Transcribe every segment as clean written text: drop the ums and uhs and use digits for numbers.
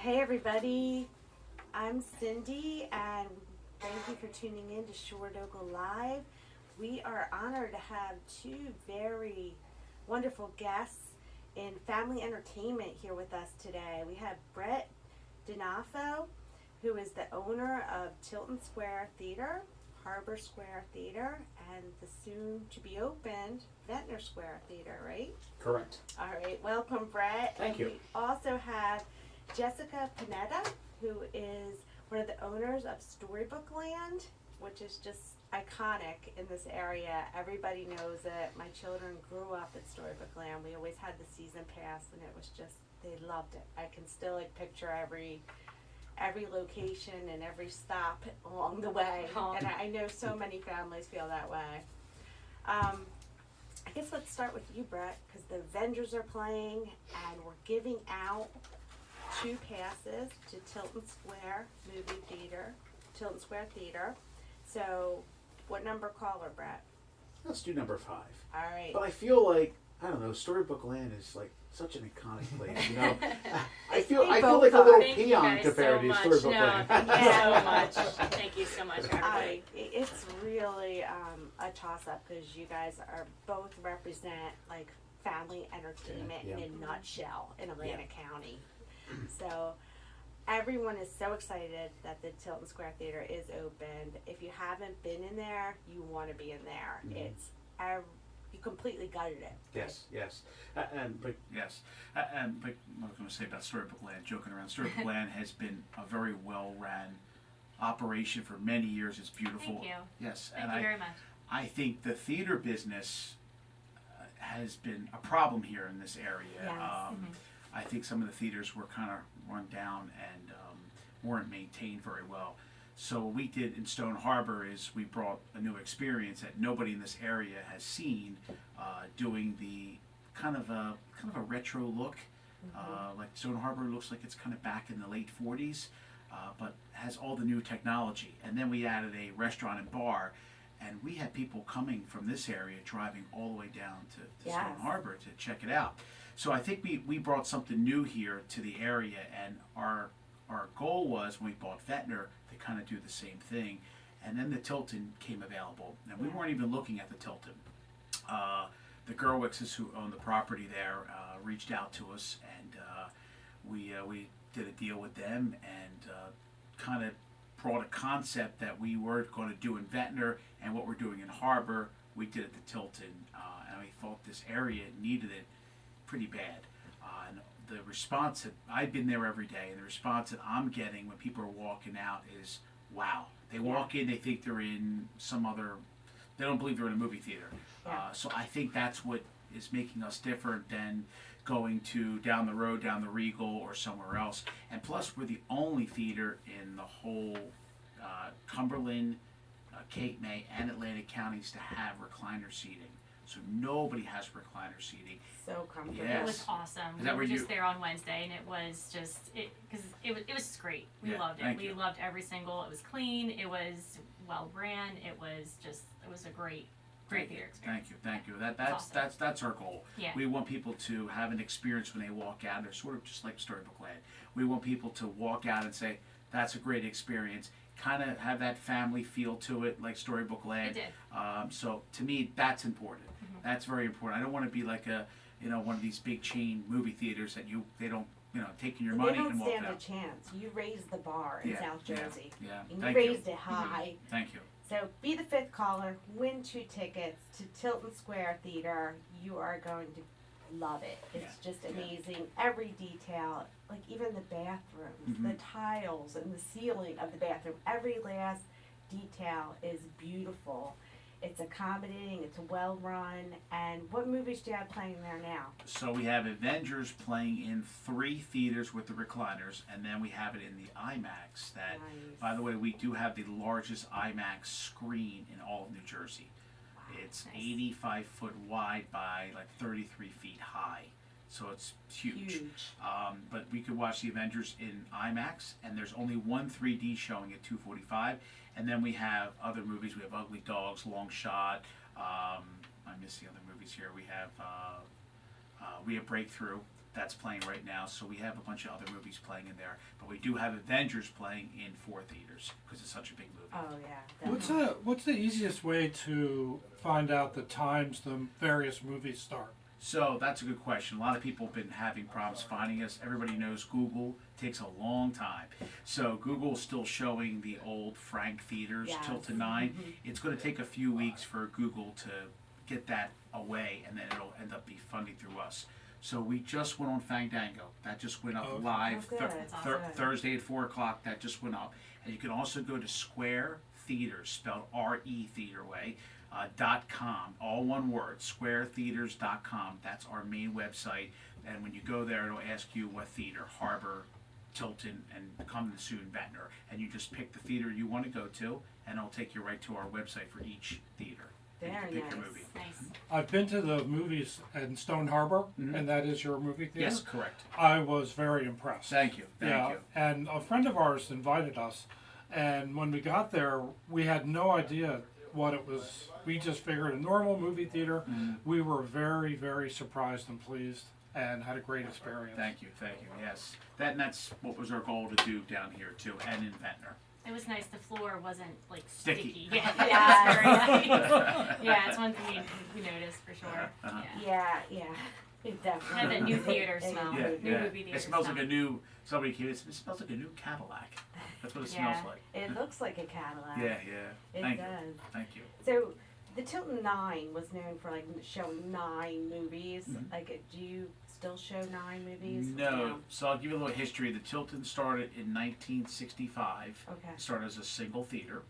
Hey everybody, I'm Cindy and thank you for tuning in to Shoredoga Live. We are honored to have two very wonderful guests in family entertainment here with us today. We have Brett DiNafo, who is the owner of Tilton Square Theatre, Harbor Square Theatre, and the soon to be opened Ventnor Square Theatre, right? Correct. All right, welcome Brett. Thank you. We also have Jessica Panetta, who is one of the owners of Storybook Land, which is just iconic in this area. Everybody knows it. My children grew up at Storybook Land. We always had the season pass, and it was just, they loved it. I can still picture every location and every stop along the way. And I know so many families feel that way. I guess let's start with you, Brett, because the Avengers are playing, and we're giving out 2 passes to Tilton Square Theatre. So, what number caller, Brett? Let's do number 5. All right. But I feel like, I don't know, Storybook Land is like such an iconic place, you know. I feel like a little peon compared to Storybook Land. Thank you so much. Thank you so much, everybody. It's really a toss-up because you guys are both represent like family entertainment in a nutshell in Atlantic County. So everyone is so excited that the Tilton Square Theatre is opened. If you haven't been in there, you want to be in there. It's you completely gutted it. Yes. But I was going to say about Storybook Land, joking around. Storybook Land has been a very well-run operation for many years. It's beautiful. Thank you. Yes, Thank you very much. I think the theater business has been a problem here in this area. Yes. I think some of the theaters were kind of run down and weren't maintained very well. So what we did in Stone Harbor is we brought a new experience that nobody in this area has seen, doing the kind of a retro look. Like Stone Harbor looks like it's kind of back in the late 40s, but has all the new technology. And then we added a restaurant and bar, and we had people coming from this area driving all the way down to Stone Harbor to check it out. So I think we brought something new here to the area, and our goal was when we bought Ventnor to kind of do the same thing. And then the Tilton came available, and we weren't even looking at the Tilton. The Gerwitzes, who own the property there, reached out to us, and we did a deal with them and kind of brought a concept that we were going to do in Ventnor and what we're doing in Harbor, we did at the Tilton, and we thought this area needed it pretty bad. And the response that I've been there every day, and the response that I'm getting when people are walking out is, wow. They walk in, they think they're in some other, they don't believe they're in a movie theater. So I think that's what is making us different than going to down the road, down the Regal or somewhere else. And plus, we're the only theater in the whole Cumberland, Cape May, and Atlantic counties to have recliner seating. So nobody has recliner seating. So comfortable. It was awesome. Is that We were where just there on Wednesday, and it was just because it was just great. We loved it. We loved every single. It was clean. It was well ran. It was a great theater experience. Thank you. Awesome. That's our goal. Yeah. We want people to have an experience when they walk out. They're sort of just like Storybook Land. We want people to walk out and say, that's a great experience. Kind of have that family feel to it, like Storybook Land. It did. So to me, that's important. That's very important. I don't want to be like one of these big chain movie theaters that they don't taking your money and walk out. They don't stand a chance. You raised the bar in South Jersey. Yeah. And you raised it high. Thank you. So be the 5th caller, win 2 tickets to Tilton Square Theatre. You are going to love it. It's just amazing. Every detail, like even the bathrooms, the tiles and the ceiling of the bathroom, every last detail is beautiful. It's accommodating, it's well run, and what movies do you have playing there now? So we have Avengers playing in 3 theaters with the recliners, and then we have it in the IMAX. That, by the way, we do have the largest IMAX screen in all of New Jersey. Wow, it's 85 foot wide by like 33 feet high, so it's huge. But we could watch the Avengers in IMAX, and there's only one 3D showing at 2:45. And then we have other movies. We have Ugly Dogs, Long Shot. I miss the other movies here. We have Breakthrough. that's playing right now. So we have a bunch of other movies playing in there, but we do have Avengers playing in 4 theaters because it's such a big movie. Oh yeah. What's the easiest way to find out the times the various movies start? So that's a good question. A lot of people have been having problems finding us. Everybody knows Google takes a long time. So Google's still showing the old Frank theaters, Yes. Tilton 9. It's going to take a few weeks for Google to get that away, and then it'll end up be funding through us. So we just went on Fandango. That just went up Oh, live good. That's awesome. Thursday at 4 o'clock. That just went up. And you can also go to Square Theatre, spelled R-E Theatre way, .com, all one word, squaretheaters.com. That's our main website. And when you go there, it'll ask you what theater, Harbor, Tilton, and coming soon, Ventnor. And you just pick the theater you want to go to, and it'll take you right to our website for each theater. And you Very can pick your nice. movie. Nice. I've been to the movies in Stone Harbor, and that is your movie theater. Yes, correct. I was very impressed. Thank you. Thank you. And a friend of ours invited us, and when we got there, we had no idea what it was. We just figured a normal movie theater. We were very, very surprised and pleased, and had a great experience. Thank you. Yes, that's what was our goal to do down here too, and in Ventnor. It was nice. The floor wasn't like Sticky. sticky. Yeah, Yeah. it's very nice. Yeah, it's one thing we noticed for sure. Uh-huh. Yeah. Yeah. It definitely. Had that new theater It- smell. Yeah, New yeah. movie theater It smells smell. like a new. Somebody came. It smells like a new Cadillac. That's what it Yeah. smells like. It looks like a Cadillac. Yeah. It Thank does. you. Thank you. So, the Tilton 9 was known for like showing 9 movies. Like, do you still show 9 movies? No. So I'll give you a little history. The Tilton started in 1965. Okay. Started as a single theater.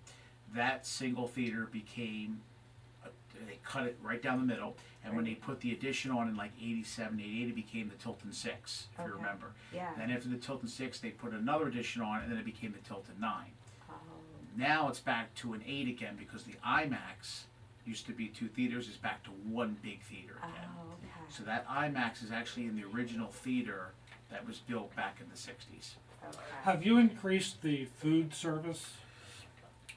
That single theater became, they cut it right down the middle, and when they put the addition on in like 87, 88, it became the Tilton 6, if you Okay. remember. Yeah. Then after the Tilton 6, they put another addition on, and then it became the Tilton 9. Oh. Now it's back to an 8 again, because the IMAX used to be 2 theaters, is back to 1 big theater Oh, again. okay. So that IMAX is actually in the original theater that was built back in the 60s. Okay. Have you increased the food service?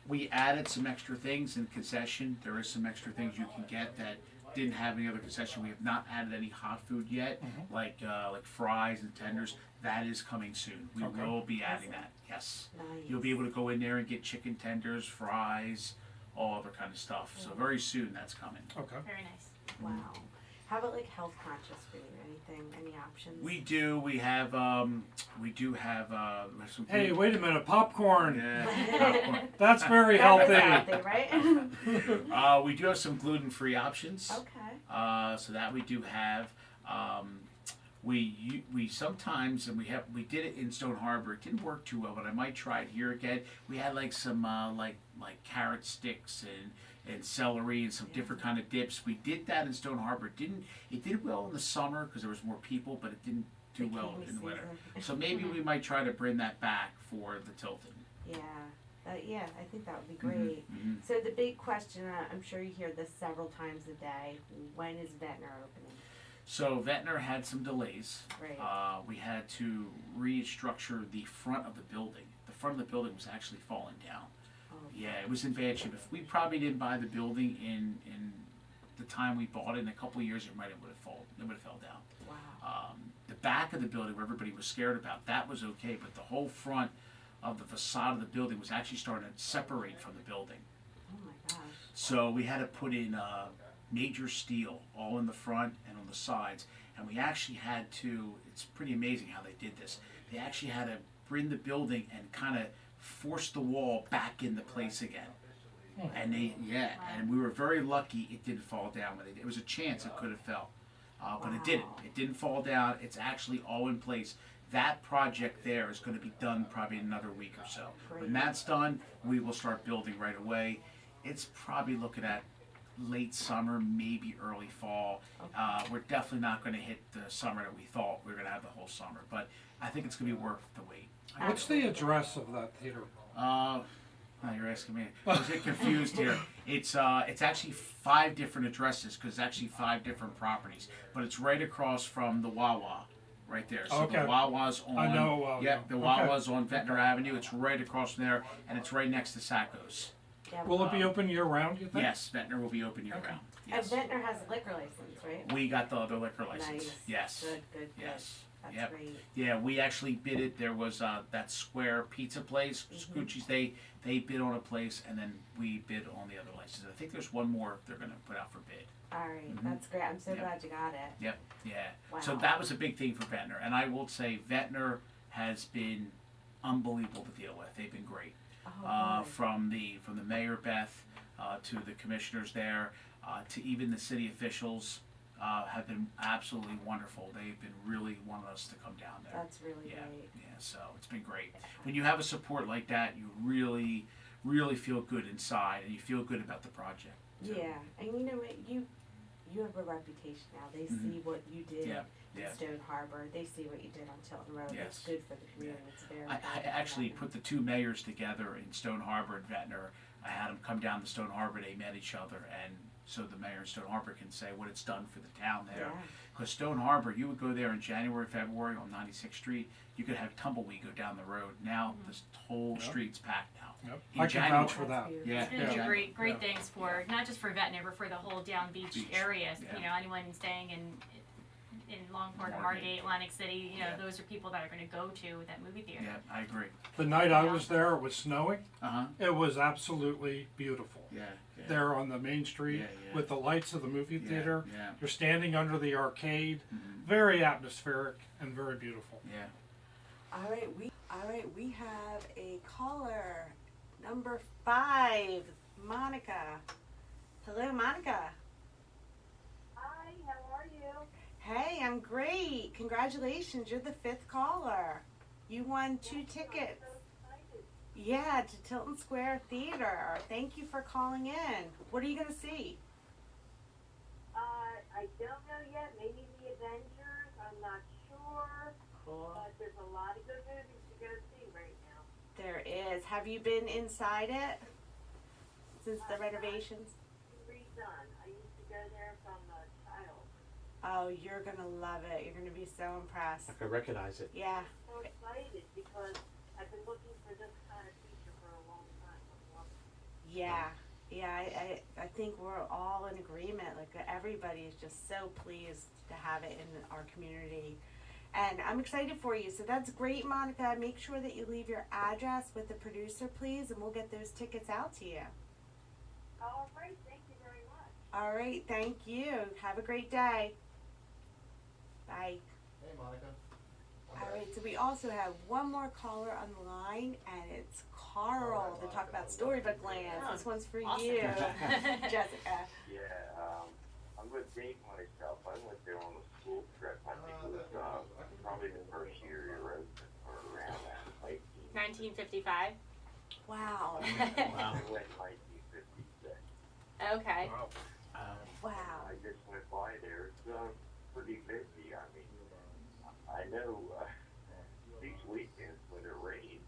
We added some extra things in concession. There is some extra things you can get that didn't have any other concession. We have not added any hot food yet, like fries and tenders. That is coming soon. We Okay. will be adding that. Yes, Nice. you'll be able to go in there and get chicken tenders, fries, all other kind of stuff. So very soon that's coming. Okay. Very nice. Wow. How about like health conscious food? Anything? Any options? We do. We have. We do have. We have some. Hey, food. wait a minute, popcorn. Yeah. Popcorn. That's very That is healthy. healthy, right? We do have some gluten-free options. Okay. So that we do have. We sometimes, and we did it in Stone Harbor. It didn't work too well, but I might try it here again. We had like some like carrot sticks and celery and some different kind of dips. We did that in Stone Harbor. It did well in the summer because there was more people, but it didn't do well Bikini in the winter. season. So maybe we might try to bring that back for the Tilton. Yeah. Yeah, I think that would be great. Mhm. So the big question, I'm sure you hear this several times a day, when is Ventnor opening? So Ventnor had some delays. Right. We had to restructure the front of the building. The front of the building was actually falling down. Oh, Yeah, it was in bad shape. If we probably didn't buy the building in the time we bought it, in a couple of years, it would have fell down. Wow. The back of the building, where everybody was scared about, that was okay, but the whole front of the facade of the building was actually starting to separate from the building. Oh my gosh. So we had to put in major steel all in the front and on the sides, and we actually had to, it's pretty amazing how they did this, they actually had to bring the building and kind of force the wall back into place again. And and we were very lucky it didn't fall down. It was a chance it could have fell, but it didn't. It didn't fall down. It's actually all in place. That project there is going to be done probably in another week or so. When that's done, we will start building right away. It's probably looking at late summer, maybe early fall. We're definitely not going to hit the summer that we thought we were going to have the whole summer, but I think it's going to be worth the wait. What's the address of that theater? Now you're asking me. I was getting confused here. It's actually 5 different addresses because it's actually 5 different properties, but it's right across from the Wawa, right there. So Okay. the Wawa's on. I know Wawa. Yep, the Okay. Wawa's on Ventnor Avenue. It's right across from there, and it's right next to Sacco's. Yeah, Will it be open year round, you think? Yes, Ventnor will be open year Okay. round. Yes. And Ventnor has a liquor license, right? We got the other liquor license. Nice. Yes. Good, good, good. Yes. That's Yep. great. Yeah, we actually bid it. There was that Square Pizza place, Scoochie's. They bid on a place, and then we bid on the other license. I think there's one more they're going to put out for bid. All right, Mhm. that's great. I'm so Yep. glad you got it. Yep. Yeah. Wow. So that was a big thing for Ventnor, and I will say Ventnor has been unbelievable to deal with. They've been great. Oh, good. From the mayor Beth to the commissioners there to even the city officials have been absolutely wonderful. They've been really wanting us to come down there. That's really Yeah, great. yeah. So it's been great. When you have a support like that, you really, really feel good inside, and you feel good about the project. So, Yeah, and you know what? You have a reputation now. They see what you did Yeah, in yeah. Stone Harbor. They see what you did on Tilton Road. Yes. It's good for the community. It's very. I good for actually them. put the two mayors together in Stone Harbor and Ventnor. I had them come down to Stone Harbor. They met each other, and so the mayor in Stone Harbor can say what it's done for the town there. Yeah. Because Stone Harbor, you would go there in January, February on 96th Street. You could have tumbleweed go down the road. Now this whole Yep. street's packed now. Yep. In I can January. vouch for that. That's Yeah. It's gonna do Yeah. great Yeah. things for not just for Ventnor, but for the whole down beach Beach. area. Yeah. You know, anyone staying in Longport, Margate. Margate, Atlantic City. You know, Yeah. those are people that are going to go to that movie theater. Yeah, I agree. The night I was there, it was snowing. Uh-huh. It was absolutely beautiful. Yeah. Yeah. There on the main street Yeah, yeah. with the lights of the movie Yeah, theater. Yeah. You're standing under the arcade. Mhm. Very atmospheric and very beautiful. Yeah. All right. We have a caller, number 5, Monica. Hello, Monica. Hi, how are you? Hey, I'm great. Congratulations, you're the 5th caller. You won 2 tickets. I'm so excited. Yeah, to Tilton Square Theatre. Thank you for calling in. What are you going to see? I don't know yet. Maybe the Avengers. I'm not sure. Cool. But there's a lot of good movies to go see right now. There is. Have you been inside it since the renovations? Redone. I used to go there from a child. Oh, you're going to love it. You're going to be so impressed. I could recognize it. Yeah. So excited because I've been looking for this kind of feature for a long time. I love it. Yeah. Yeah, I think we're all in agreement. Like, everybody is just so pleased to have it in our community. And I'm excited for you. So that's great, Monica. Make sure that you leave your address with the producer, please, and we'll get those tickets out to you. All right. Thank you very much. All right, thank you. Have a great day. Bye. Hey, Monica. All right, so we also have one more caller on the line, and it's Carl to talk about Storybook Land. This one's for Awesome. you, Jessica. Yeah, I'm going to date myself. I went there on a school trip. I think it was probably the first year you were or around that, like 1955. Wow. Wow. I went 1956. Okay. Wow. I just went by there. It's pretty busy. I mean, I know these weekends when it rains,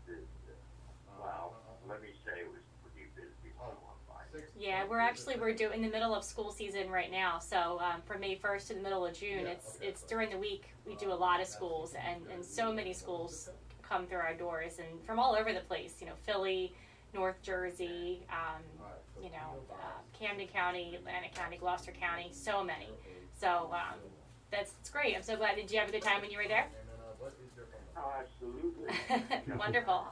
well, let me say it was pretty busy when I went by. Yeah, we're due in the middle of school season right now. So from May 1st to the middle of June, it's during the week we do a lot of schools, and so many schools come through our doors and from all over the place. You know, Philly, North Jersey, Camden County, Atlantic County, Gloucester County, so many. So it's great. I'm so glad. Did you have a good time when you were there? Oh, absolutely. Wonderful.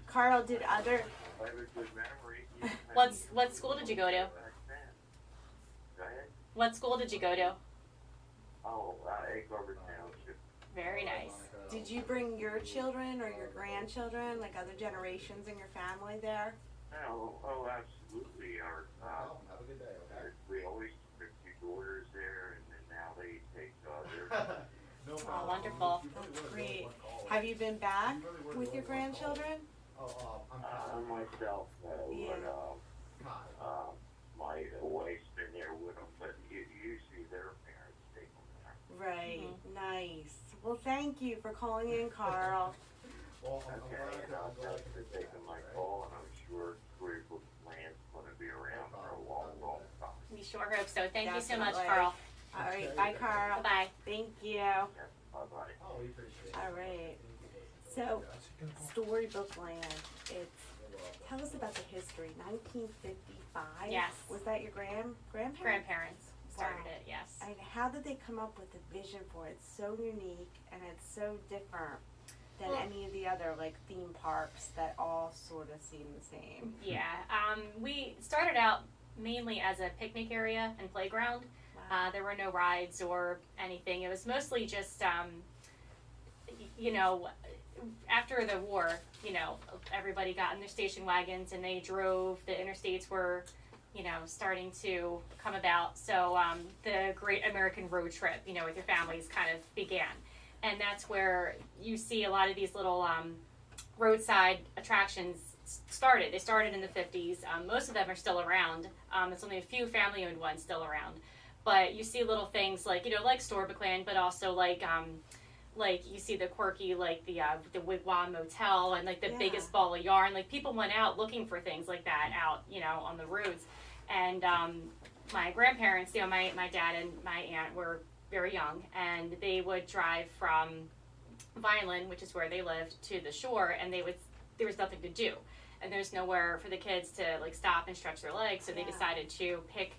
Carl, did other I have a good memory. What school did you go to? Go ahead. What school did you go to? Oh, Egg Harbor Township. Very nice. did you bring your children or your grandchildren, like other generations in your family there? Oh, absolutely. We always took 2 daughters there, and then now they take their. Oh, wonderful. That's great. Have you been back with your grandchildren? Myself, Yeah. but my wife's been there with them, but usually their parents take them there. Right. Nice. Well, thank you for calling in, Carl. Okay, and thanks for taking my call, and I'm sure Storybook Land's gonna be around for a long, long time. We sure hope so. Thank you so much, Definitely. Carl. All right. Bye, Carl. Bye-bye. Thank you. Yeah, bye-bye. All right. So, Storybook Land. It's Tell us about the history. 1955. Yes. Was that your grandparents? Grandparents started Wow. it, yes. I mean, how did they come up with the vision for it? It's so unique and it's so different than Well- any of the other like theme parks that all sort of seem the same. Yeah, we started out mainly as a picnic area and playground. Wow. There were no rides or anything. It was mostly just, you know, after the war, you know, everybody got in their station wagons and they drove. The interstates were, you know, starting to come about. So the Great American Road Trip, you know, with your families kind of began. And that's where you see a lot of these little roadside attractions started. They started in the 50s. Most of them are still around. There's only a few family-owned ones still around. But you see little things like, you know, like Storybook Land, but also like you see the quirky, like the Wigwam Motel and like the Yeah. biggest ball of yarn. Like people went out looking for things like that out, you know, on the roads. And my grandparents, you know, my dad and my aunt were very young, and they would drive from Vineland, which is where they lived, to the shore, and there was nothing to do, and there's nowhere for the kids to like stop and stretch their legs, so they Yeah. decided to pick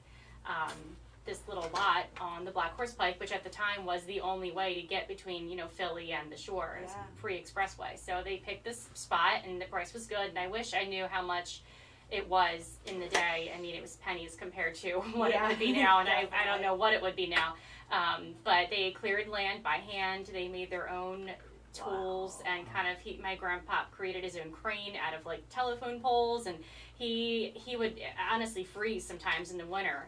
this little lot on the Black Horse Pike, which at the time was the only way to get between, you know, Philly and the shore. It was Yeah. a free expressway, so they picked this spot, and the price was good, and I wish I knew how much it was in the day. I mean, it was pennies compared to what Yeah. it would be now, and I don't Definitely. know what it would be now. But they cleared land by hand. They made their own tools, Wow. and kind of my grandpa created his own crane out of like telephone poles, and he would honestly freeze sometimes in the winter.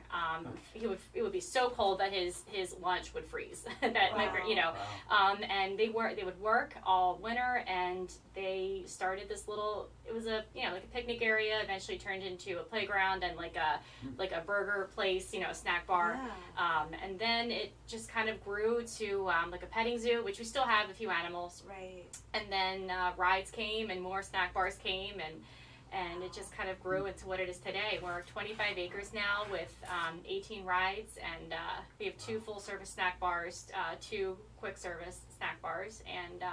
It would be so cold that his lunch would freeze. That Wow. you know, and they would work all winter, and they started this little. It was a like a picnic area. Eventually turned into a playground and like a burger place, you know, a snack bar. Yeah. And then it just kind of grew to like a petting zoo, which we still have a few animals. Right. And then rides came and more snack bars came, and it just kind of grew into what it is today. We're 25 acres now with 18 rides, and we have 2 full-service snack bars, 2 quick-service snack bars, and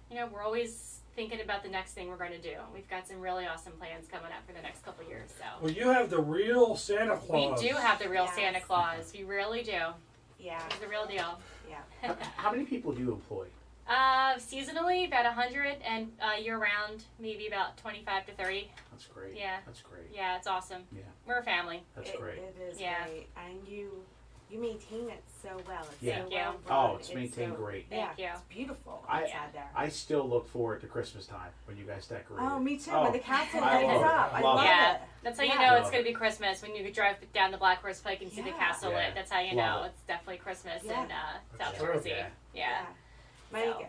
you know, we're always thinking about the next thing we're going to do. We've got some really awesome plans coming up for the next couple years. So Well, you have the real Santa Claus. we do have the real Yes. Santa Claus. We really do. Yeah. It's the real deal. Yeah. How many people do you employ? Seasonally, about 100, and year-round, maybe about 25 to 30. That's great. Yeah. That's great. Yeah, it's awesome. Yeah. We're a family. That's It- great. It is Yeah. great, and you maintain it so well. It's Yeah. so Thank you. well Oh, run. it's maintained so, great. Yeah, Thank you. it's beautiful I- inside there. I still look forward to Christmas time when you guys decorate. Oh, me too. Oh, When the castle I lights love it. up, I Love love it. Yeah. it. That's how you Yeah. know it's Love going it. to be Christmas, when you drive down the Black Horse Pike and see the Yeah. castle Yeah. lit. That's how you Love know it. it's definitely Christmas Yeah. in South Okay. Jersey. Okay. Yeah. My So.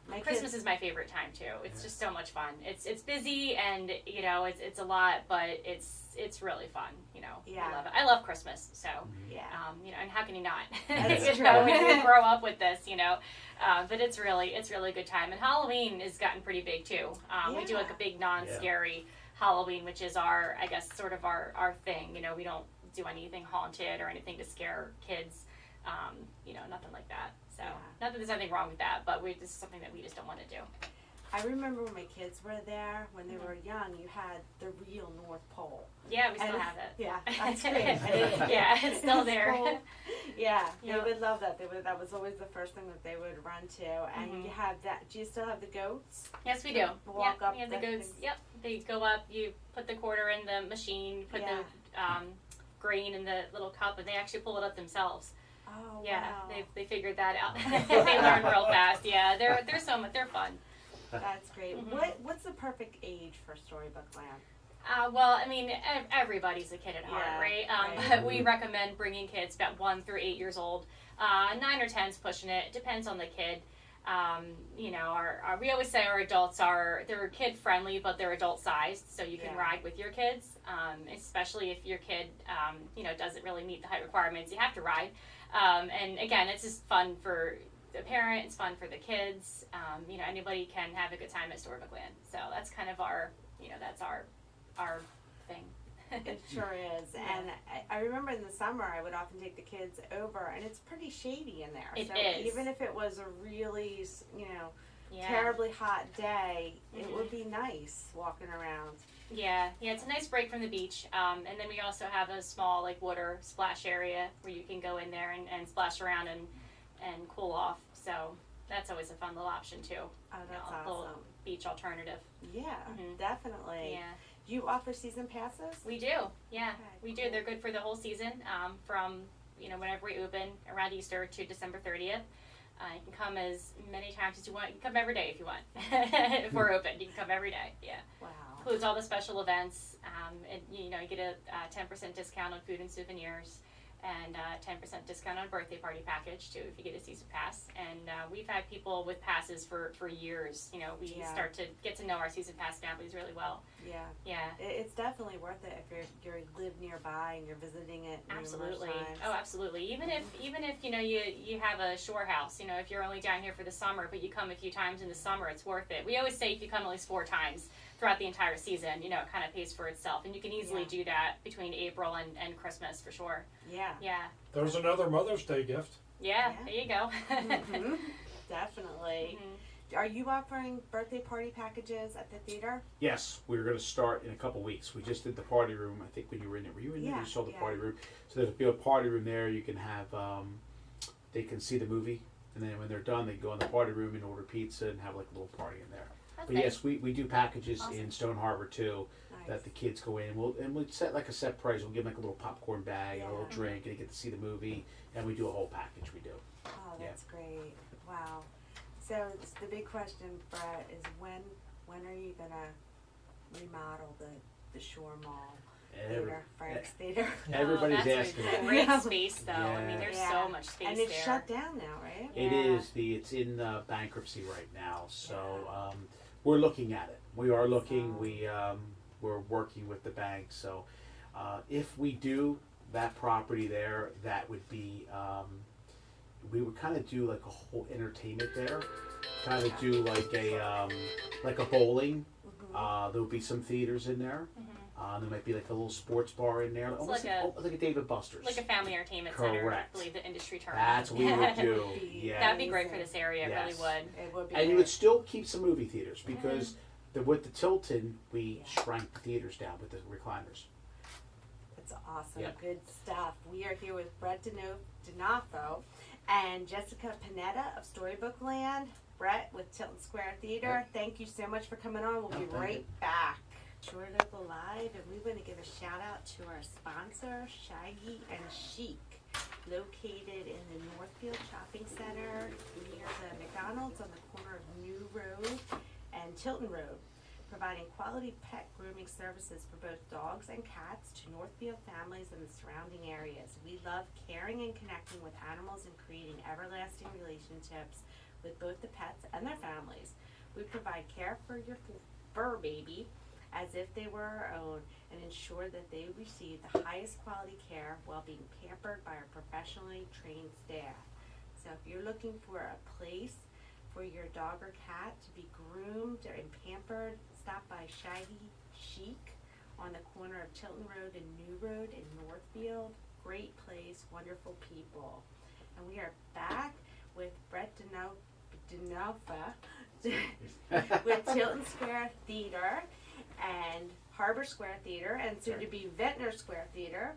my Christmas kids, is my favorite time too. It's Yeah. just so much fun. It's busy, and you know it's a lot, but it's really fun. You know, Yeah. I love it. I love Christmas. So yeah. you know, and how can you not? That's You true. know, when you grow up with this, you know. But it's really a good time, and Halloween has gotten pretty big too. We do like a Yeah. big non-scary Halloween, which is our, I guess, sort of our thing. You know, we don't do anything haunted or anything to scare kids. You know, nothing like that. So, Yeah. not that there's anything wrong with that, but this is something that we just don't want to do. I remember when my kids were there, when they were young, you had the real North Pole. Yeah, we still And- have it. Yeah, that's great. Yeah, it's still It's there. cool. Yeah, Yeah. they would love that. That was always the first thing that they would run to. And Mhm. you have that. Do you still have the goats? Yes, we do. Walk Yep, up yeah, the the goats. things. Yep, they go up. You put the quarter in the machine, put Yeah. the grain in the little cup, and they actually pull it up themselves. Oh, Yeah, wow. they figured that out. They learn real fast. Yeah, they're they're fun. That's great. Mhm. What's the perfect age for Storybook Land? Well, I mean, everybody's a kid at heart, Yeah, right? right. But we recommend bringing kids about 1 through 8 years old. 9 or 10's pushing it. It depends on the kid. You know, we always say our adults they're kid friendly, but they're adult sized, so you can Yeah. ride with your kids. Especially if your kid, you know, doesn't really meet the height requirements, you have to ride. And again, it's just fun for the parent. It's fun for the kids. You know, anybody can have a good time at Storybook Land. So that's kind of our thing. It sure is. And I remember in the summer, I would often take the kids over, and it's pretty shady in there. It so is. even if it was a really, Yeah. terribly hot day, it would be nice walking around. Yeah, it's a nice break from the beach. And then we also have a small like water splash area where you can go in there and splash around and cool off. So that's always a fun little option too. Oh, that's A little awesome. beach alternative. Yeah, Mhm. definitely. Yeah, You offer season passes? we do. Yeah, Okay, we cool. do. They're good for the whole season. From whenever we open around Easter to December 30th. You can come as many times as you want. You can come every day if you want. If we're open, you can come every day. Yeah. Wow. Includes all the special events. And you get a 10% discount on food and souvenirs, and 10% discount on birthday party package too if you get a season pass. And we've had people with passes for years. We Yeah. start to get to know our season pass families really well. Yeah. Yeah. It's definitely worth it if you live nearby and you're visiting it. Absolutely. Numerous times. Oh, absolutely. Even if you have a shore house, if you're only down here for the summer, but you come a few times in the summer, it's worth it. We always say if you come at least 4 times throughout the entire season, it kind of pays for itself, and you can easily Yeah. do that between April and Christmas for sure. Yeah. Yeah. There's another Mother's Day gift. Yeah. Yeah. There you go. Mhm. Definitely. Mhm. Are you offering birthday party packages at the theater? Yes, we're going to start in a couple weeks. We just did the party room. I think when you were in there, were you in there? Yeah, You saw the yeah. party room. So there'll be a party room there. You can have, they can see the movie, and then when they're done, they go in the party room and order pizza and have like a little party in there. That's But nice. yes, we do packages Awesome. in Stone Harbor too. Nice. That the kids go in. We'll set like a set price. We'll give them like a little popcorn bag, and a little Yeah. drink, and they get to see the movie. And we do a whole package. We do. Oh, Yeah. that's great. Wow. So the big question, Brett, is when are you gonna remodel the Shore Mall Theater, Frank's Theater? Everybody's that's asking. a great space, though. I mean, there's Yeah. so much space And it's there. shut down now, right? It Yeah. is it's in bankruptcy right now. So we're looking at it. We are looking. We're working with the bank. So if we do that property there, that would be we would kind of do like a whole entertainment there. Kind of do like a bowling. Mhm. There would be some theaters in there. Mhm. There might be like a little sports bar in there, It's almost like a David Buster's. Like a family entertainment center, I Correct. believe the industry term. That's what we would do. Yeah. That'd be great for this area. It Yes. really would. It would be. And you great. would still keep some movie theaters because with the Tilton, we Yeah. shrank the theaters down with the recliners. That's awesome. Yeah. Good stuff. We are here with Brett DiNafo and Jessica Panetta of Storybook Land. Brett with Tilton Square Theatre. Thank you so much for coming on. We'll be thank right you. back. Shore Local Live, and we want to give a shout out to our sponsor, Shaggy and Chic, located in the Northfield Shopping Center near the McDonald's on the corner of New Road and Tilton Road, providing quality pet grooming services for both dogs and cats to Northfield families and the surrounding areas. We love caring and connecting with animals and creating everlasting relationships with both the pets and their families. We provide care for your fur baby as if they were our own and ensure that they receive the highest quality care while being pampered by our professionally trained staff. So if you're looking for a place for your dog or cat to be groomed and pampered, stop by Shaggy Chic on the corner of Tilton Road and New Road in Northfield. Great place, wonderful people. And we are back with Brett DiNafo with Tilton Square Theatre and Harbor Square Theatre, and soon to be Ventnor Square Theatre,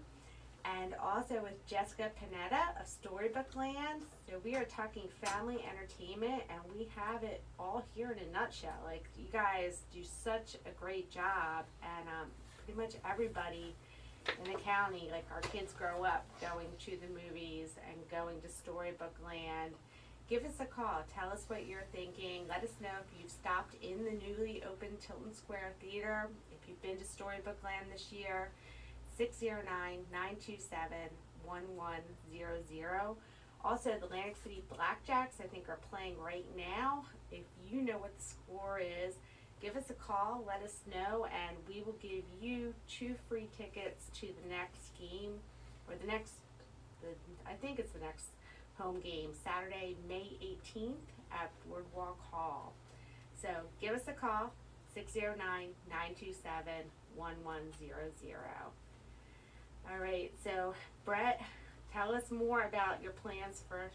and also with Jessica Panetta of Storybook Land. So we are talking family entertainment, and we have it all here in a nutshell. Like, you guys do such a great job, and pretty much everybody in the county, like our kids grow up going to the movies and going to Storybook Land. Give us a call. Tell us what you're thinking. Let us know if you've stopped in the newly opened Tilton Square Theatre, if you've been to Storybook Land this year. 609-927-1100. Also, the Atlantic City Blackjacks, I think, are playing right now. If you know what the score is, give us a call, let us know, and we will give you 2 free tickets to the next game, or I think it's the next home game, Saturday, May 18th at Boardwalk Hall. So give us a call, 609-927-1100. All right, so Brett, tell us more about your plans for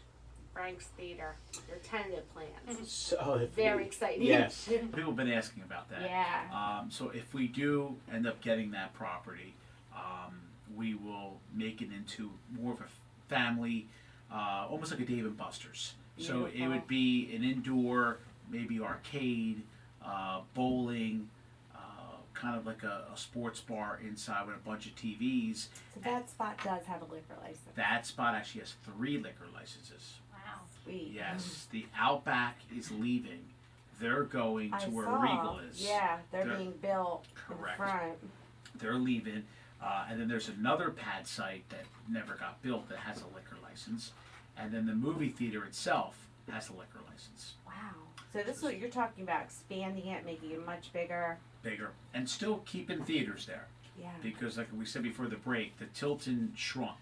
Frank's Theater, your tentative plans. So if Very we- exciting. Yes. People have been asking about that. Yeah. So if we do end up getting that property, we will make it into more of a family, almost like a Dave and Buster's. So it Beautiful. would be an indoor, maybe arcade, bowling, kind of like a sports bar inside with a bunch of TVs. So that spot does have a liquor license. That spot actually has 3 liquor licenses. Wow. Sweet. Yes, the Outback is leaving. They're going I to where saw. Regal is. Yeah, they're They're- being built Correct. in front. They're leaving. And then there's another pad site that never got built that has a liquor license. And then the movie theater itself has a liquor license. Wow. So this is what you're talking about, expanding it, making it much bigger. Bigger. And still keeping theaters there. Yeah. Because like we said before the break, the Tilton shrunk.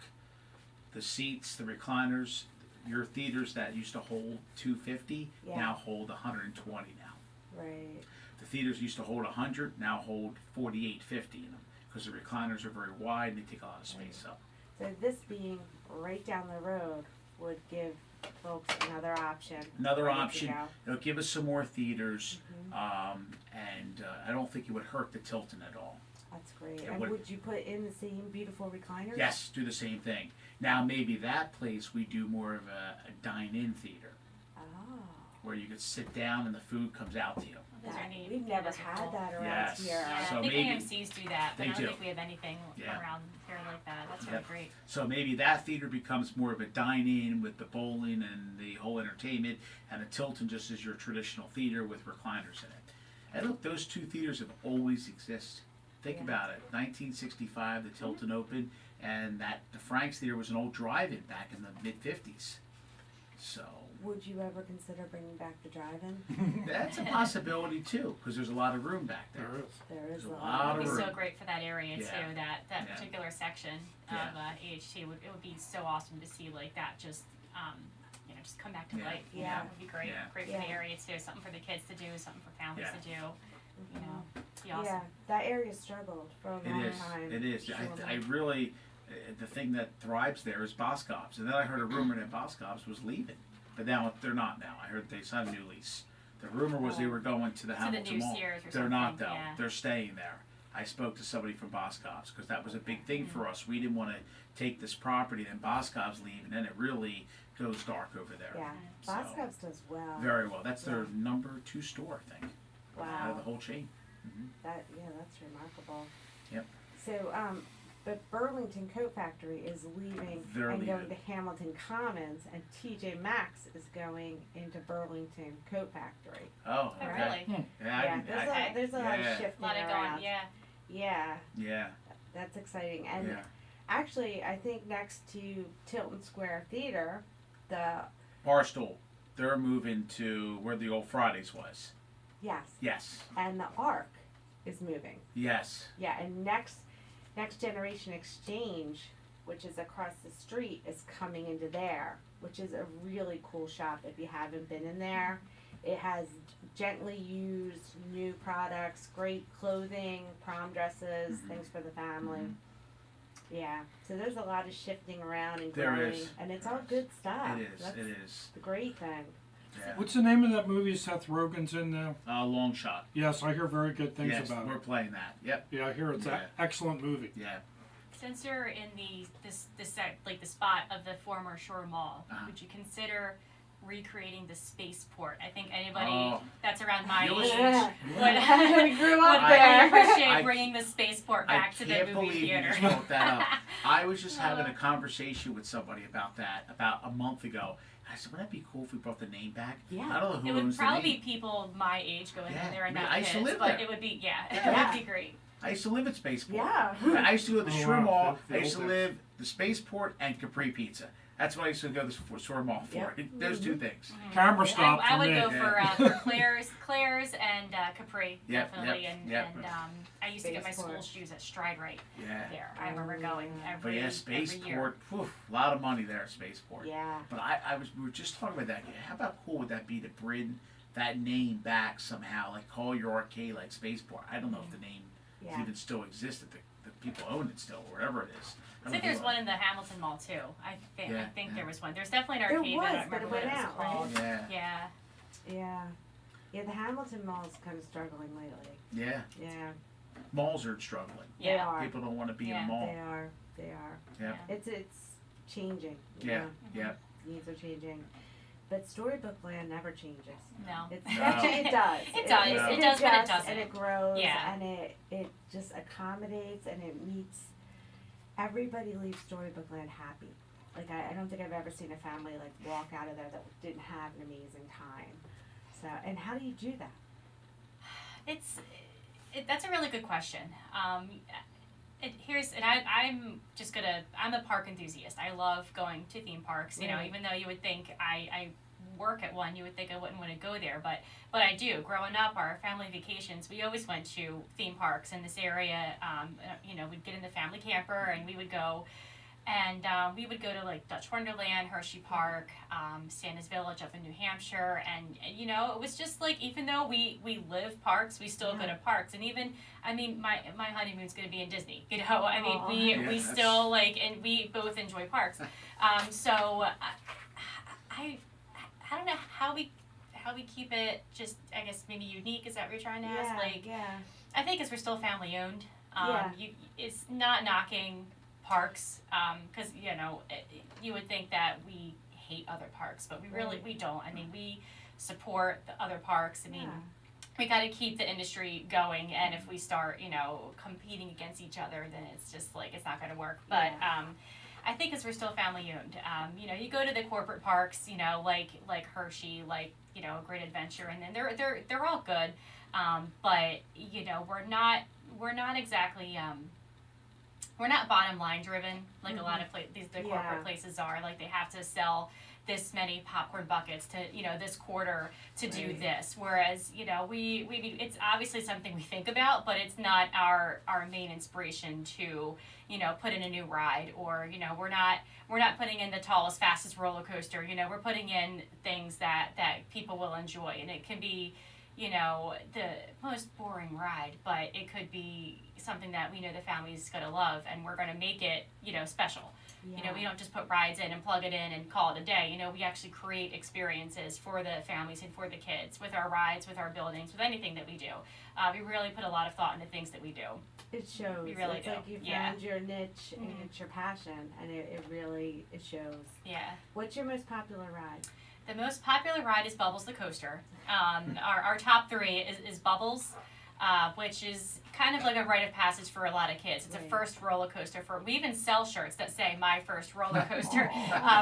The seats, the recliners, your theaters that used to hold 250 Yeah. now hold 120 now. Right. The theaters used to hold 100, now hold 4850 in them. Because the recliners are very wide and they take a lot of space up. So this being right down the road would give folks another option. Another ready to option, go. it'll give us some more theaters, Mhm. and I don't think it would hurt the Tilton at all. That's great. It And would- would you put in the same beautiful recliners? Yes, do the same thing. Now maybe that place we do more of a dine-in theater Oh. where you could sit down and the food comes out to you. Those are That, neat. we've Yeah, never those are had cool. that around Yes. here. Yeah, So I think maybe- AMC's do that, but They I don't do. think we have anything Yeah. around here like that. That's really Yep. great. So maybe that theater becomes more of a dine-in with the bowling and the whole entertainment, and a Tilton just is your traditional theater with recliners in it. And look, those 2 theaters have always existed. Think Yeah. about it. 1965, the Tilton opened, and the Frank's Theater was an old drive-in back in the mid-50s. So Would you ever consider bringing back the drive-in? that's a possibility too, because there's a lot of room back there. There is. There is There's a a lot lot. It would of be so room. great for that area Yeah. too. That Yeah. particular section Yeah. of AHT it would be so awesome to see like that just just come back to Yeah. life. You Yeah. know, it would be great, Yeah. great for Yeah. the area too. Something for the kids to do, something for families Yeah. to do. You know, it'd be Yeah, awesome. that area struggled for a It long is. time. It is. surely. I really, the thing that thrives there is Boscov's. And then I heard a rumor that Boscov's was leaving. But now they're not now. I heard they signed a new lease. The rumor was they were going to the To the Hamilton new Mall. Sears or They're not something, though. yeah. They're staying there. I spoke to somebody from Boscov's because that was a big thing for us. We didn't want to take this property, then Boscov's leave, and then it really goes dark over there. Yeah, So, Boscov's does well. very well. That's their Yeah. number 2 store, I think, out Wow. of the whole chain. That's remarkable. Yep. So, but Burlington Coat Factory is leaving They're and going leaving. to Hamilton Commons, and TJ Maxx is going into Burlington Coat Factory. Oh, Oh, okay. really? Yeah, Yeah, there's a lot of yeah. shifting A lot of around. going. Yeah. Yeah, Yeah, that's exciting. And yeah. actually, I think next to Tilton Square Theatre, the Barstool, they're moving to where the old Fridays was. Yes, and the Arc is moving. yes. Yeah, and next Generation Exchange, which is across the street, is coming into there, which is a really cool shop if you haven't been in there. It has gently used new products, great clothing, prom dresses, Mhm. things for the family. Mhm. Yeah, so there's a lot of shifting around and There growing, is. and it's all good stuff. It is, That's it is. the great thing. Yeah. What's the name of that movie Seth Rogen's in now? Long shot. Yes, I hear very good things Yes, about we're it. playing that. Yep. Yeah, I hear it's Yeah. an excellent movie. Yeah. Since you're in the spot of the former Shore Mall, Uh-huh. would you consider recreating the spaceport? I think anybody Oh. that's around my You know age what's- would We grew up would there. really appreciate I- bringing the spaceport I back to the can't movie believe theater. you just brought that up. I was just having a conversation with somebody about that about a month ago. I said, wouldn't that be cool if we brought the name back? Yeah. I don't know who It would owns probably the be name. people my age going Yeah, in there and I mean, not I used to kids, live but there. it would be Yeah. it would be great. I used to live at Spaceport. Yeah. I used to go to the Oh, Shore wow. Mall. The I used to old live the Spaceport and Capri Pizza. That's what I used to go to the Shore Mall for. Yep. Those 2 things. Camera stop I for would me. go Yeah. for Claire's and Capri Yep, definitely, yep, and yep. I used to get my Spaceport. school shoes at Stride Right Yeah. there. I remember going But every yeah, every year. Spaceport. Whew, a lot of money there at Spaceport. Yeah. But we were just talking about that. How about cool would that be to bring that name back somehow? Like call your arcade like Spaceport. I don't know if the name Yeah. even still exists at the people own it still, or whatever it is. I think there's one in the Hamilton Mall too. I think there was one. There's definitely an There arcade, but I was, don't but it remember what went it was out, right? called. Yeah. Yeah. Yeah, the Hamilton Mall's kind of struggling lately. Yeah. Yeah, Malls are struggling. they Yeah. are. People don't want to be in Yeah. a mall. They are. Yep. It's changing. you Yeah. know? Yeah. Needs are changing, but Storybook Land never changes. No. It's No. actually it does. It does. No. It does, but it adjusts doesn't. and it grows. Yeah. And it just accommodates and it meets. Everybody leaves Storybook Land happy. Like I don't think I've ever seen a family like walk out of there that didn't have an amazing time. So, and how do you do that? That's a really good question. I'm a park enthusiast. I love going to theme parks. You know, Right. even though you would think I work at one, you would think I wouldn't want to go there, but I do. Growing up, our family vacations, we always went to theme parks in this area. You know, we'd get in the family camper and we would go. And we would go to like Dutch Wonderland, Hershey Park, Santa's Village up in New Hampshire, and you know it was just like even though we live parks, we still go to parks, and even I mean my honeymoon's gonna be in Disney, you know I mean Aw. we Yeah, still like and we both enjoy parks, so I don't know how we keep it just I guess maybe unique. Is that what you're trying to ask? Like I think because we're still family owned, it's not knocking parks because you know you would think that we hate other parks but we don't. I mean we support the other parks. I mean we got to keep the industry going, and if we start you know competing against each other then it's just like it's not going to work, but I think because we're still family owned, you know you go to the corporate parks you know like Hershey, like you know Great Adventure, and then they're all good, but you know we're not exactly we're not bottom line driven like a lot of the corporate places are. Like they have to sell this many popcorn buckets to you know this quarter to do this. Whereas you know we it's obviously something we think about, but it's not our main inspiration to you know put in a new ride, or you know we're not putting in the tallest fastest roller coaster. You know we're putting in things that people will enjoy, and it can be you know the most boring ride, but it could be something that we know the family's gonna love, and we're gonna make it you know special. You know we don't just put rides in and plug it in and call it a day. You know we actually create experiences for the families and for the kids with our rides, with our buildings, with anything that we do. We really put a lot of thought into things that we do. It shows. We really it's do. like you found your niche and it's your passion, and it really shows. Yeah. What's your most popular ride? The most popular ride is Bubbles the Coaster. Our top three is Bubbles, which is kind of like a rite of passage for a lot of kids. It's a first roller coaster we even sell shirts that say my first roller coaster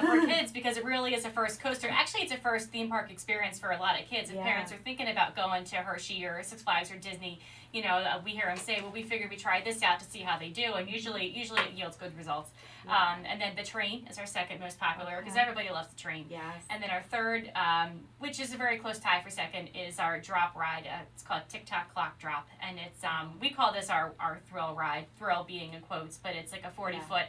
for kids, because it really is a first coaster. Actually, it's a first theme park experience for a lot of kids. If parents are thinking about going to Hershey or Six Flags or Disney, you know, we hear them say, well, we figured we try this out to see how they do, and usually it yields good results. And then the train is our second most popular, because everybody loves the train. Yes. And then our third, which is a very close tie for second, is our drop ride. It's called Tick-Tock Clock Drop, and it's we call this our thrill ride. Thrill being in quotes, but it's like a 40-foot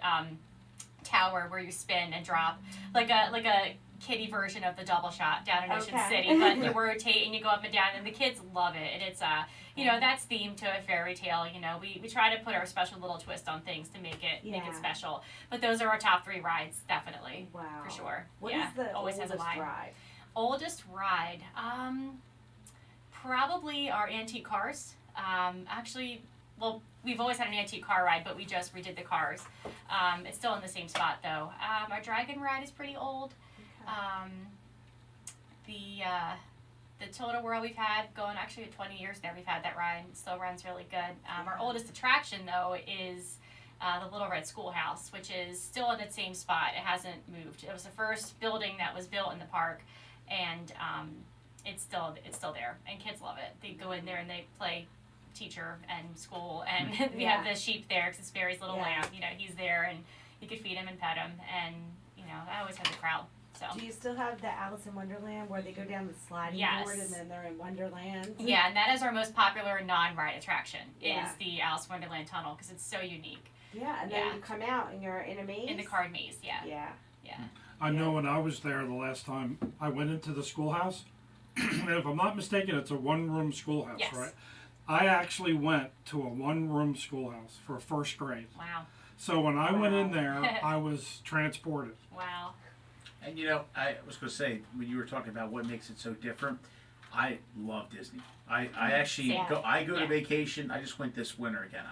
tower where you spin and drop, like a kiddie version of the double shot down in Ocean City, but you rotate and you go up and down, and the kids love it. And it's you know that's themed to a fairy tale. You know we try to put our special little twist on things to make it special. But those are our top three rides, definitely. Wow. For sure. What is the always has a oldest line. ride? Oldest ride, probably our antique cars. Actually, well, we've always had an antique car ride, but we just redid the cars. It's still in the same spot though. Our dragon ride is pretty old. The Total World we've had going actually 20 years now. We've had that ride. It still runs really good. Our oldest attraction though is the Little Red Schoolhouse, which is still in the same spot. It hasn't moved. It was the first building that was built in the park, and it's still there, and kids love it. They go in there and they play teacher and school, and we have the sheep there because it's Barry's little lamb. You know, he's there, and you could feed him and pet him, and you know, I always have a crowd. So. Do you still have the Alice in Wonderland where they go down the sliding board and then they're in Wonderland? Yeah, and that is our most popular non-ride attraction, is the Alice in Wonderland tunnel, because it's so unique. Yeah, and then you come out and you're in a maze? In the card maze, yeah. I know when I was there the last time, I went into the schoolhouse, and if I'm not mistaken, it's a one-room schoolhouse, Yes. right? I actually went to a one-room schoolhouse for first grade. Wow. So when I went in Wow. there, I was transported. Wow. And I was going to say, when you were talking about what makes it so different, I love Disney. I actually Same. I go Yeah. to vacation. I just went this winter again.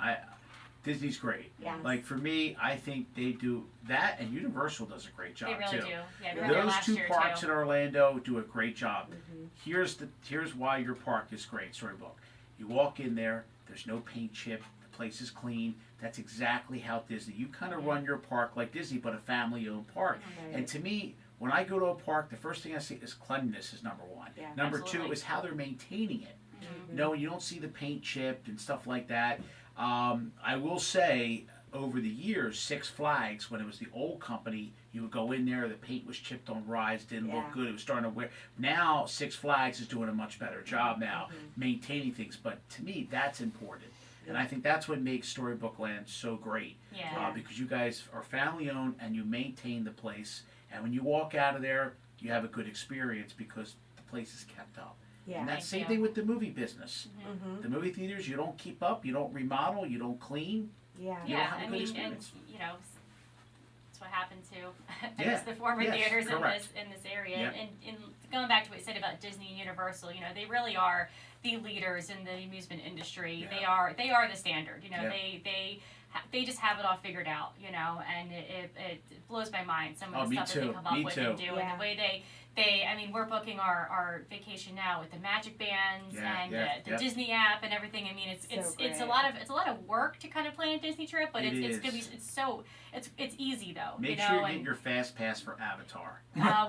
Disney's great. Yes. Like for me, I think they do that, and Universal does a great job They really too. do. Yeah, we were there Those last two year parks too. in Orlando do a great job. Mhm. Here's why your park is great, Storybook. You walk in there, there's no paint chip, the place is clean. That's exactly how Disney. You kind of run your park like Disney, but a family-owned park. Right. And to me, when I go to a park, the first thing I see is cleanliness is number one. Yeah. Number two Absolutely. is how they're maintaining it. Mhm. No, you don't see the paint chipped and stuff like that. I will say, over the years, Six Flags, when it was the old company, you would go in there, the paint was chipped on rides, didn't Yeah. look good, it was starting to wear. Now, Six Flags is doing a much better job now, maintaining things, but to me, that's important. And I think that's what makes Storybook Land so great. Yeah. Because you guys are family owned and you maintain the place, and when you walk out of there, you have a good experience because the place is kept up. Yeah. And that's the Thank same you. thing with the movie business. Mhm. The movie theaters, you don't keep up, you don't remodel, you don't clean. Yeah. You don't Yeah, have a I good mean, and experience. that's what happened to I Yeah. guess the former Yes, theaters correct. in this area. Yep. And going back to what you said about Disney and Universal, they really are the leaders in the amusement industry. Yeah. They are the standard. Yeah. They just have it all figured out. And it blows my mind some Oh, of the me stuff that too. they come up Me with too. and do, and the way I mean, we're booking our vacation now with the magic bands Yeah, and yeah, the yep. Disney app and everything. I mean, it's great. a lot of work to kind of plan a Disney trip, but It it's gonna be is. it's easy though. Make sure you get your fast pass for Avatar.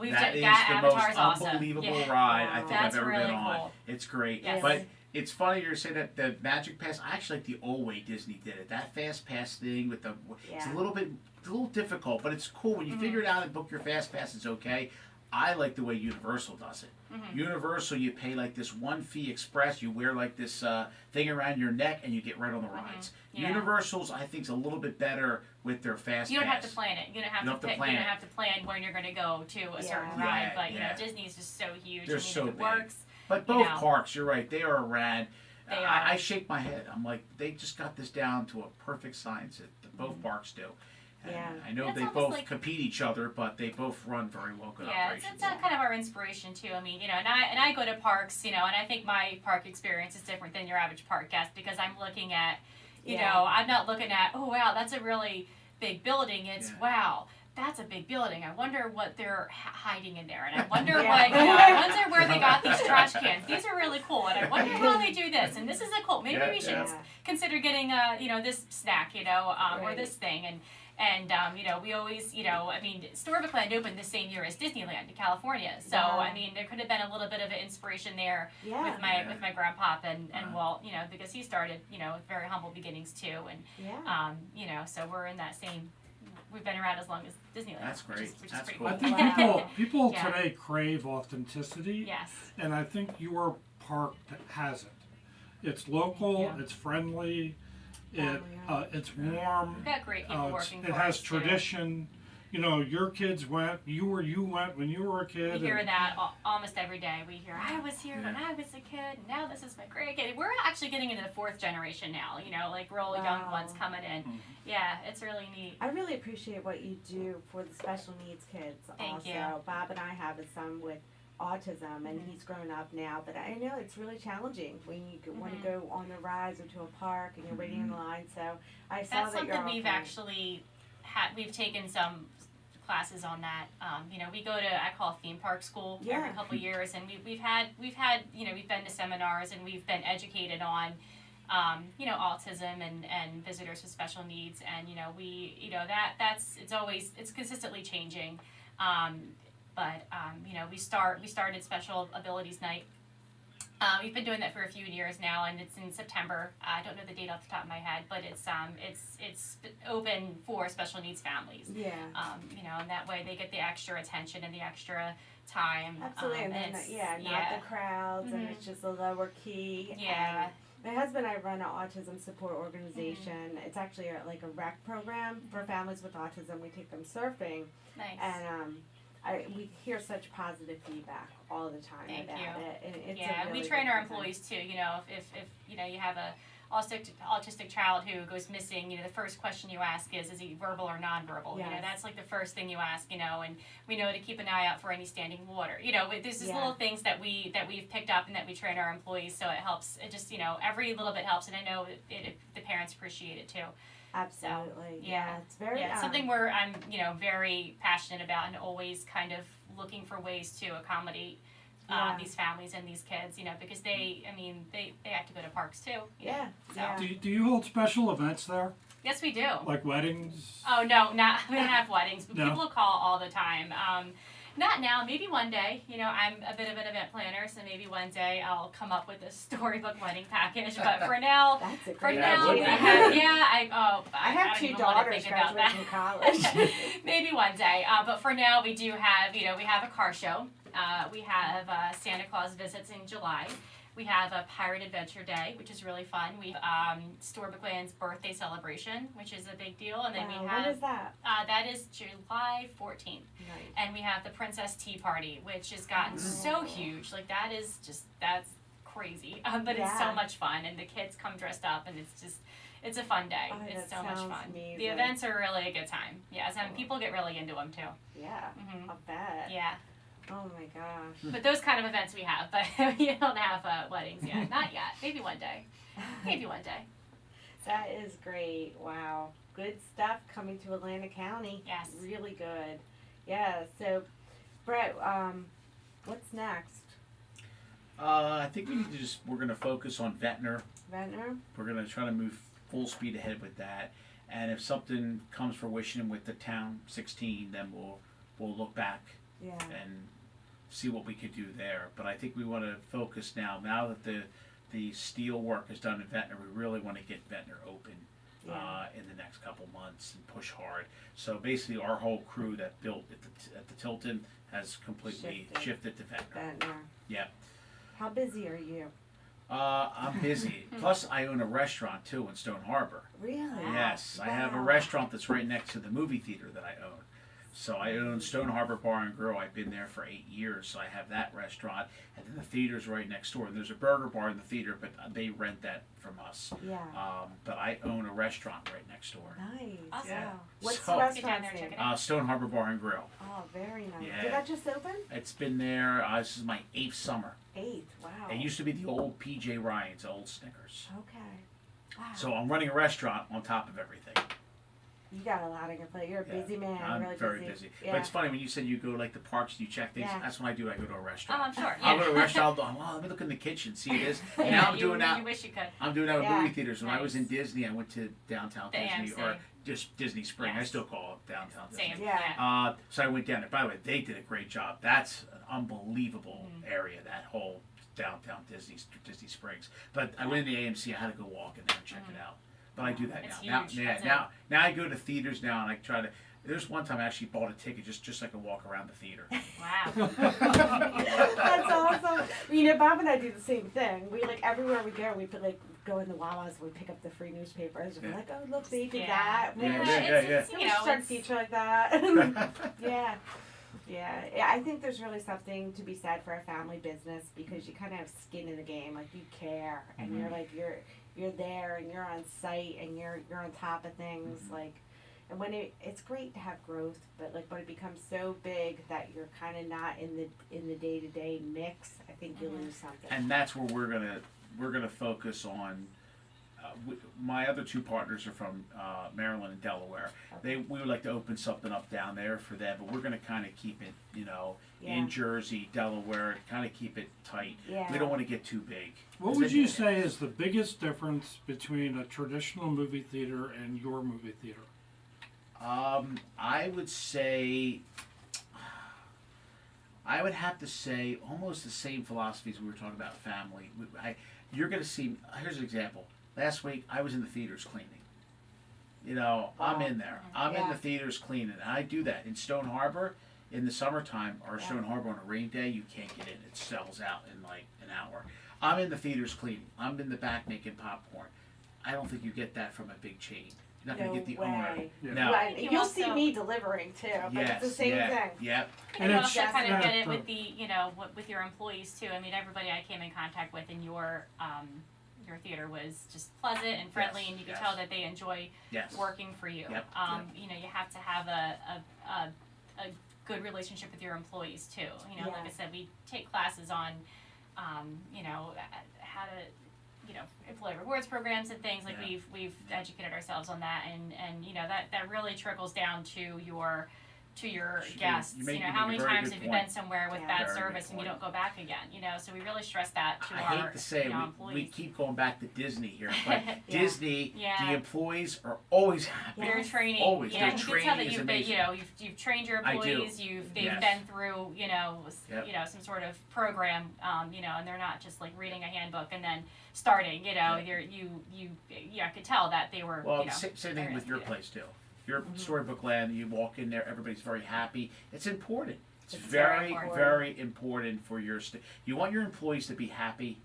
We've That done is that. the Avatar's most awesome. unbelievable Yeah. ride I Wow. think That's I've ever really been on. cool. It's great. Yes. But it's funny you say that the Magic Pass. I actually like the old way Disney did it. That fast pass thing with it's a Yeah. little difficult, but it's cool when you figure it out and book your fast pass. It's okay. I like the way Universal does it. Universal, you pay like this one fee express. You wear like this thing around your neck, and you get right on the rides. Yeah. Universal's, I think, is a little bit better with their fast You don't pass. have to plan it. You don't have You to don't have to pick, plan you don't it. have to plan when you're going to go to a certain Yeah. ride. Yeah, But yeah. Disney's just so huge. They're I mean, so if it big. works. But both know. parks, you're right, they are rad. They are. I shake my head. I'm like, they just got this down to a perfect science. Both parks do. And Yeah. I know It's they almost both like- compete each other, but they both run very well good Yeah, it's operations. kind of our inspiration too. I mean, and I go to parks, and I think my park experience is different than your average park guest because I'm looking at, I'm not looking at, oh wow, that's a really big building. It's Yeah. wow, that's a big building. I wonder what they're hiding in there, and I wonder Yeah. what, I wonder where they got these trash cans. These are really cool, and I wonder how they do this. And this is a cool. Maybe Yeah, we should yeah. consider getting this snack, or Right. this thing, and we always, I mean, Storybook Land opened the same year as Disneyland in California, so Wow. I mean, there could have been a little bit of an inspiration there Yeah. with my grandpop and Walt, because he started, with very humble beginnings too, and Yeah. so we're in that same. We've been around as long as Disneyland. That's great. Which is That's pretty cool. I cool. think Wow. people Yeah. today crave authenticity, Yes. and I think your park has it. It's local, Yeah. it's friendly, Family-owned. it's warm. We've got great people working It for has us too. tradition. Your kids went. You went when you were a kid. We hear and- that almost every day. We hear, I was here when I was a kid, and now this is my grandkid. We're actually getting into the fourth generation now, like real young Wow. ones coming in. Yeah, it's really neat. I really appreciate what you do for the special needs kids. Thank also, you. Bob and I have a son with autism, and he's grown up now. But I know it's really challenging when you want to go on the rides or to a park and you're waiting in line. So I saw That's that you're something we've offering- actually we've taken some classes on that. We go to, I call theme park school every Yeah. couple years, and we've been to seminars and we've been educated on autism and visitors with special needs, and it's consistently changing. We started Special Abilities Night. We've been doing that for a few years now, and it's in September. I don't know the date off the top of my head, but it's open for special needs families. Yeah. And that way they get the extra attention and the extra time. Absolutely, and then not the crowds, and it's just a lower key. Yeah. And my husband and I run an autism support organization. It's actually like a rec program for families with autism. We take them surfing, Nice. and we hear such positive feedback all the time Thank about you. it, and it's Yeah, a really we train good our thing. employees too. You know, if you know you have a autistic child who goes missing, you know, the first question you ask is he verbal or nonverbal? You know, Yes. that's like the first thing you ask. You know, and we know to keep an eye out for any standing water. You know, there's just Yeah. little things that we've picked up and that we train our employees, so it helps. It just, you know, every little bit helps, and I know the parents appreciate it too. Absolutely. yeah. It's very Yeah, it's something I'm you know very passionate about, and always kind of looking for ways to accommodate Yeah. these families and these kids, you know, because they have to go to parks too. You know? Yeah. So. Yeah. Do you hold special events there, Yes, we do. like weddings? Oh no, not we don't have weddings, but No. people call all the time. Not now, maybe one day. You know, I'm a bit of an event planner, so maybe one day I'll come up with a storybook wedding package. But for now, That's a for great now, idea. we have, I have don't two even wanna daughters think about that. graduating from college. Maybe one day. But for now, we do have, you know, we have a car show. We have Santa Claus visits in July. We have a Pirate Adventure Day, which is really fun. We have Storybook Land's birthday celebration, which is a big deal. And then Wow, we when have is that? that is July 14th. Nice. And we have the Princess Tea Party, which has gotten so huge. Like that's crazy. But it's so Yeah. much fun, and the kids come dressed up, and it's a fun day. Oh, It's that so much sounds fun. amazing. The events are really a good time. Yes, and people get really into them too. Yeah. Hmm. I'll bet. Yeah, Oh my gosh. but those kind of events we have, but we don't have weddings yet. Not yet. Maybe one day. Maybe one day. That is great. Wow. Good stuff coming to Atlantic County. Yes. Really good. Yeah. So, Brett, what's next? I think we're going to focus on Ventnor. Ventnor? We're going to try to move full speed ahead with that. And if something comes fruition with the town 16, then we'll look back Yeah. and see what we could do there. But I think we want to focus now that the steel work is done in Ventnor, we really want to get Ventnor open Yeah. in the next couple months and push hard. So basically our whole crew that built at the Tilton has completely shifted to Ventnor. Ventnor. Yeah. How busy are you? I'm busy. Plus I own a restaurant too in Stone Harbor. Really? Yes, I have a Wow. restaurant that's right next to the movie theater that I own. So I own Stone Harbor Bar and Grill. I've been there for 8 years, so I have that restaurant, and then the theater's right next door. And there's a burger bar in the theater, but they rent that from us. Yeah. But I own a restaurant right next door. Nice. Awesome. Yeah. Wow. What's So- the Get down restaurant there, check name? it out. Stone Harbor Bar and Grill. Oh, very nice. Yeah. Did that just open? It's been there. This is my 8th summer. 8th. Wow. It used to be the old PJ Ryan's, old Snickers. Okay. Wow. So I'm running a restaurant on top of everything. You got a lot on your plate. You're a Yeah. busy man. I'm really very busy. busy. Yeah. But it's funny when you said you go like the parks and you check things. Yeah. That's what I do. I go to a Oh, restaurant. I'm sure. I'll Yeah. go to a restaurant. Let me look in the kitchen. See it is. Yeah, Now I'm you, doing that. You wish you could. I'm doing that with Yeah. movie theaters. When I was in Nice. Disney, I went to downtown The Disney AMC. or just Disney Spring. I Yes. still call it downtown Disney. Same. Yeah. Yeah. So I went down there. By the way, they did a great job. That's an unbelievable area. That whole downtown Disney Springs. But I went in the AMC. I had to go walk in there and check it out. But I do that It's now. huge. Now, That's now I go to theaters now and I try to. There's one time I actually bought a ticket just so I could walk around the theater. Wow. That's awesome. You know, Bob and I do the same thing. We like everywhere we go, we put like go in the Wawas and we pick up the free newspapers. And we're Yeah. like, oh look, they did Yeah. that. Yeah, Maybe we yeah, should yeah. It's, you maybe we know, should start a it's, feature like that. Yeah. Yeah, I think there's really something to be said for a family business because you kind of have skin in the game, like you care, and you're like you're there and you're on site and you're on top of things, like, and when it's great to have growth, but like when it becomes so big that you're kind of not in the day-to-day mix, I think you lose something. And that's where we're gonna focus on. My other two partners are from Maryland and Delaware. We would like to open something up down there for them, but we're gonna kind of keep it, Yeah. in Jersey, Delaware, kind of keep it tight. Yeah. We don't want to get too big. What 'Cause would then- you say is the biggest difference between a traditional movie theater and your movie theater? I would say. I would have to say almost the same philosophies we were talking about family. You're going to see. Here's an example. Last week I was in the theaters cleaning. I'm in there. I'm in Yeah. the theaters cleaning. And I do that in Stone Harbor in the summertime or Yeah. Stone Harbor on a rain day. You can't get in. It sells out in like an hour. I'm in the theaters cleaning. I'm in the back making popcorn. I don't think you get that from a big chain. You're not gonna No get the owner. way. Yeah. No. Right, You you'll see also- me delivering too, but it's the same yeah, thing. Yep. And you it's also kind of just get it that, with the, you know, with your employees too. I mean, everybody I came in contact with in your theater was just pleasant and friendly, Yes, and you could yes. tell that they enjoy Yes. working for you. Yep, You know, you have to have a good relationship with your employees too. You know, like I Yeah. said, we take classes on, you know, how to, you know, employee rewards programs and things like Yeah. we've educated ourselves on that, and you know that really trickles down to your guests. you make how a many very times good have you point. been somewhere with Yeah. bad Very good service and you point. don't go back again? You know, so we really stress that to I our hate to say you know, we employees. keep going back to Disney here, but Yeah. Disney, Yeah. the employees are always happy. Their Yes. training, Always. yeah, Their you can training tell that is you've been, amazing. you know, you've trained your I do. employees. They've Yes. been through, you know, Yep. you know, some sort of program, you know, and they're not just like reading a handbook and then starting. You know, Yeah. I could tell that they were. Well, you know, same thing very with your yeah. place too. Your Mm-hmm. Storybook Land, you walk in there, everybody's very happy. It's important. It's It's very, very important. very important for your. You want your employees to be happy,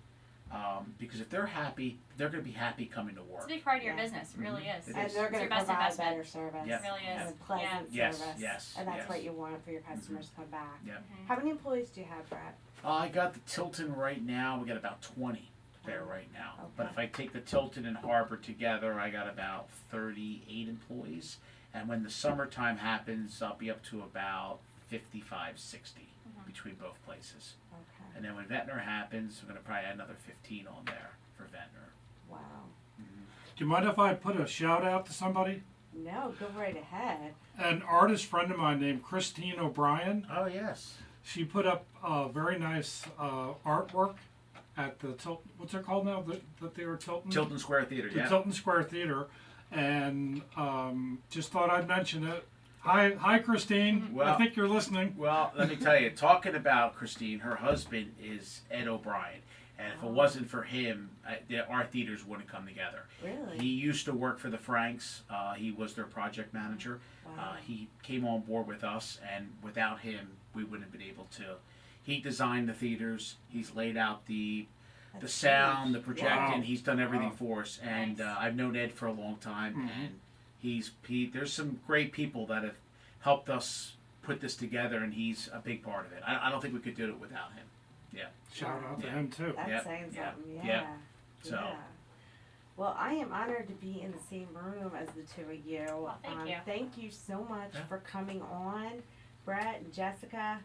because if they're happy, they're going to be happy coming to It's work. a big part of your Mm-hmm. business. It really is. It And is. they're It's going your to best provide investment. better service. Yeah. It really is. And Yeah. pleasant Yes, service. yes, And that's yes. what you want for your customers to come back. Yeah. How many employees do you have, Brett? I got the Tilton right now. We got about 20 there right now. But Okay. if I take the Tilton and Harbor together, I got about 38 employees. And when the summertime happens, I'll be up to about 55, 60 between both places. Okay. And then when Ventnor happens, we're going to probably add another 15 on there for Ventnor. Wow. Do you mind if I put a shout out to somebody? No, go right ahead. An artist friend of mine named Christine O'Brien. Oh, yes. She put up a very nice artwork at the Tilton. What's it called now? The theater Tilton. Tilton Square Theatre, The yeah. Tilton Square Theater, and just thought I'd mention it. Hi, Christine. Well- I think you're listening. Well, let me tell you, talking about Christine, her husband is Ed O'Brien. And if it wasn't for him, our theaters wouldn't come together. Really? He used to work for the Franks. He was their project manager. Wow. He came on board with us, and without him, we wouldn't have been able to. He designed the theaters. He's laid out the That's sound, the huge. projecting. Wow. He's done everything Wow. for us, and Nice. I've known Ed for a long time. Mhm. And there's some great people that have helped us put this together, and he's a big part of it. I don't think we could do it without him. Shout out to Yeah. him too. That's Yep, saying yep, something, yep. yeah. So- Yeah. Well, I am honored to be in the same room as the two of you. Well, thank you. Thank you so much Yeah. for coming on, Brett and Jessica.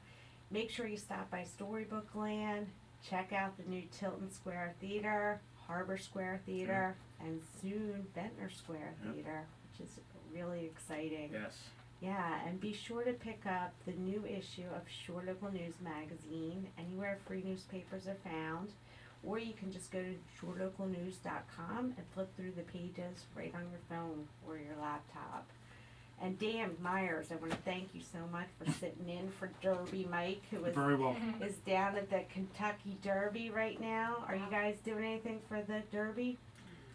Make sure you stop by Storybook Land, check out the new Tilton Square Theatre, Harbor Square Theatre, and soon Ventnor Square Yeah. Theatre, which is really exciting. Yes. Yeah, and be sure to pick up the new issue of Shore Local News magazine anywhere free newspapers are found, or you can just go to shorelocalnews.com and flip through the pages right on your phone or your laptop. And Dan Myers, I want to thank you so much for sitting in for Derby Mike, who Very welcome. is down at the Kentucky Derby right now. Are you guys doing anything for the Derby?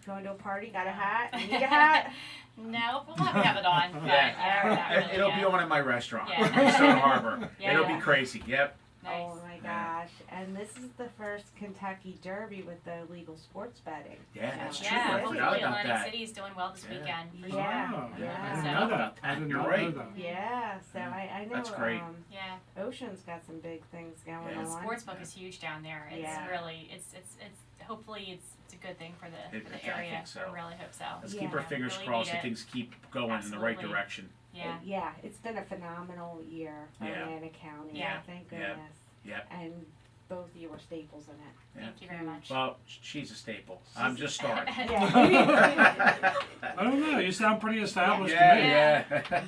Going to a party? Got a hat? You need a hat? No, we'll have it on. But yeah, we're not really, It'll yeah. be on in my restaurant Yeah. in Stone Harbor. Yeah. It'll be crazy. Yep. Nice. Oh my gosh. And this is the first Kentucky Derby with the legal sports betting. Yeah, that's true. Yeah, I hopefully forgot about Atlantic that. City's doing well this Yeah. weekend. For Yeah. sure. Wow. Yeah. I So- didn't know that. I I did You're not right. know that. Yeah, so I know That's great. Yeah. Ocean's got some big things going Yeah. The on. sports book is huge down there. It's Yeah. really, it's hopefully it's a good thing for the I area. think so. I really hope so. Let's Yeah. keep our fingers Really crossed need that it. things keep going in the right Absolutely. direction. Yeah. Yeah, it's been a phenomenal year for Yeah. Atlantic County. Yeah. Thank Yeah. goodness. Yep. And both of you were staples in it. Yeah. Thank you very much. Well, she's a staple. I'm just starting. Yeah. I don't know. You sound pretty established to me. yeah.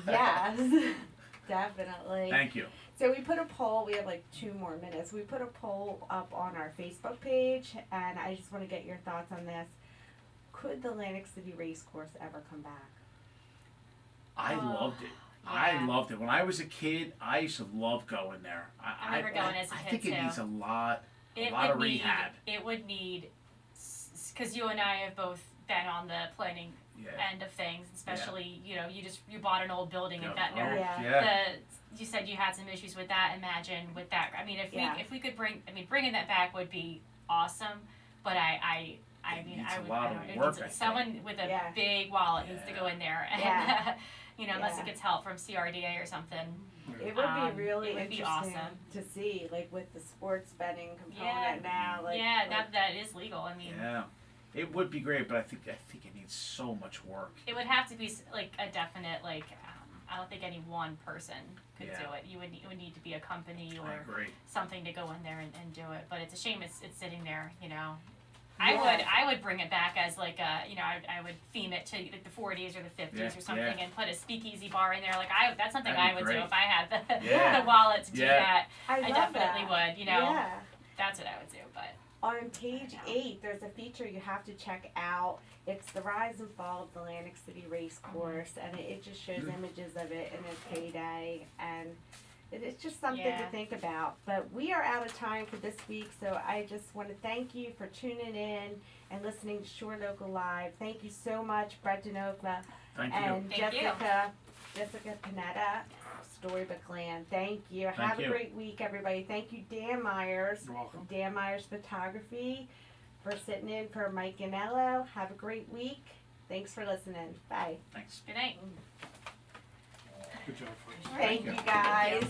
Yes, definitely. Thank you. So we put a poll, we have like 2 more minutes. We put a poll up on our Facebook page, and I just want to get your thoughts on this. Could the Atlantic City Racecourse ever come back? I Oh, loved it. yeah. I loved it. When I was a kid, I used to love going there. I remember going as a I kid, think it too. needs a lot It of would need, rehab. it would need, because you and I have both been on the planning Yeah. end of things, especially, you know, you bought an old building in Oh, Ventnor. Yeah. You said you had some issues with that. Imagine with that. I mean, Yeah. if we could bringing that back would be awesome. But I I mean, needs I a would. lot I of don't, it work, needs I think. someone with a Yeah. big wallet needs to go in there, and Yeah. you know, unless Yeah. it gets help from CRDA or something. It would be really it would be interesting awesome. to see, like with the sports betting component Yeah. now. Like, Yeah, now that is legal. I mean, Yeah, it would be great, but I think it needs so much work. it would have to be like a definite like. I don't think any one person could Yeah. do it. It would need to be a company I or agree. something to go in there and do it. But it's a shame it's sitting there. You know. Yeah. I would bring it back as like a, you know, I would theme it to like the 40s or the 50s Yeah, or something, yeah. and put a speakeasy bar in there. Like that's something That'd I be would do great. if I had the Yeah. the wallet to do Yeah. that. I I love definitely that. would. You know, Yeah. that's what I would do. But On page 8, there's a feature you have to check out. It's the rise and fall of the Atlantic City Racecourse, and it just shows images of it in its heyday, and it's just something to Yeah. think about. But we are out of time for this week, so I just want to thank you for tuning in and listening to Shore Local Live. Thank you so much, Brett DiNafo Thank you. and Thank you. Jessica Panetta, Storybook Land. Thank you. Thank Have you. a great week, everybody. Thank you, Dan Myers. You're welcome. Dan Myers Photography for sitting in for Mike Ganello. Have a great week. Thanks for listening. Bye. Thanks. good night. Good job, folks. Thank you guys.